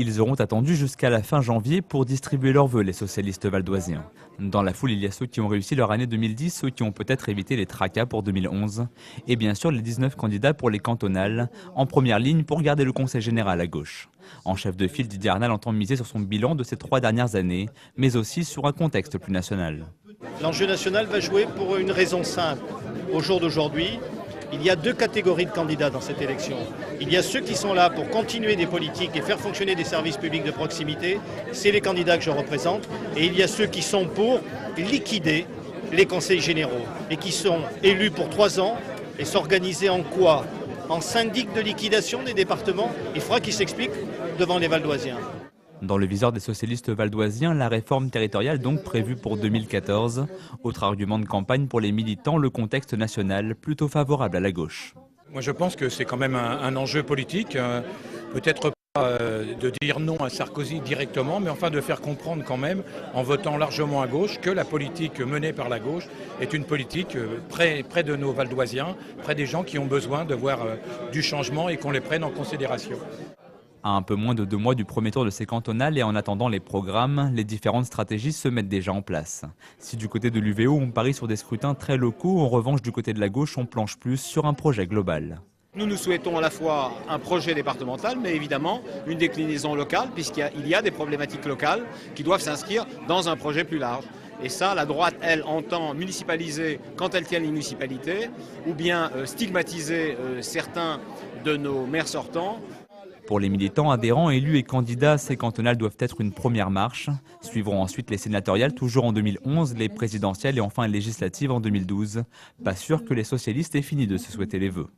Ils auront attendu jusqu'à la fin janvier pour distribuer leurs vœux, les socialistes valdoisiens. Dans la foule, il y a ceux qui ont réussi leur année 2010, ceux qui ont peut-être évité les tracas pour 2011, et bien sûr les 19 candidats pour les cantonales, en première ligne pour garder le conseil général à gauche. En chef de file, Didier Arnal entend miser sur son bilan de ces 3 dernières années, mais aussi sur un contexte plus national. L'enjeu national va jouer pour une raison simple. Au jour d'aujourd'hui, il y a 2 catégories de candidats dans cette élection. Il y a ceux qui sont là pour continuer des politiques et faire fonctionner des services publics de proximité. C'est les candidats que je représente. Et il y a ceux qui sont pour liquider les conseils généraux et qui sont élus pour 3 ans et s'organiser en quoi? En syndic de liquidation des départements. Il faudra qu'ils s'expliquent devant les Valdoisiens. Dans le viseur des socialistes valdoisiens, la réforme territoriale donc prévue pour 2014. Autre argument de campagne pour les militants, le contexte national plutôt favorable à la gauche. Moi je pense que c'est quand même un enjeu politique, peut-être pas de dire non à Sarkozy directement, mais enfin de faire comprendre quand même, en votant largement à gauche, que la politique menée par la gauche est une politique près de nos Valdoisiens, près des gens qui ont besoin de voir du changement et qu'on les prenne en considération. À un peu moins de 2 mois du premier tour de ces cantonales et en attendant les programmes, les différentes stratégies se mettent déjà en place. Si du côté de l'UVO, on parie sur des scrutins très locaux, en revanche du côté de la gauche, on planche plus sur un projet global. Nous souhaitons à la fois un projet départemental, mais évidemment une déclinaison locale, puisqu'il y a des problématiques locales qui doivent s'inscrire dans un projet plus large. Et ça, la droite, elle, entend municipaliser quand elle tient les municipalités, ou bien stigmatiser certains de nos maires sortants. Pour les militants, adhérents, élus et candidats, ces cantonales doivent être une première marche. Suivront ensuite les sénatoriales, toujours en 2011, les présidentielles et enfin les législatives en 2012. Pas sûr que les socialistes aient fini de se souhaiter les vœux.